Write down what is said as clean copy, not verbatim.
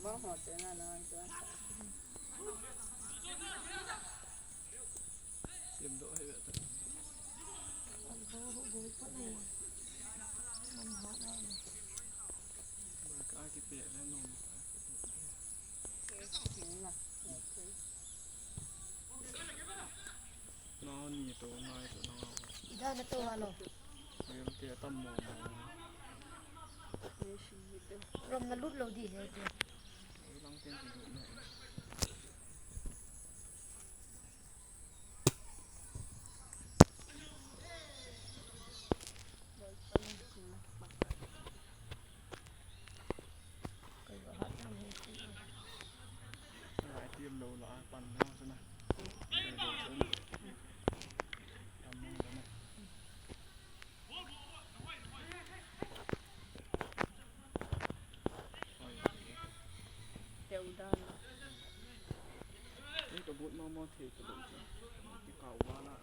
บ่หอดตัวนั้นนอนตัวเตรียมโดให้แบบมันโบโบคนไหนมันหอได้มันก็อากิเปียและนมน้องมีตัวน้อยตัวน้องอีด้านนั้นตัวหรอเรียมเตี้ยต้มหมูรมนั้นรุดเราดีเลยเดียวลองเต้นสิดูหน่อยหลายเตรียมโลละปั่นน้องใช่ไหมเดี๋ยวด้านนี่กระบุดมอเทกระบุดที่เก่าว่าละ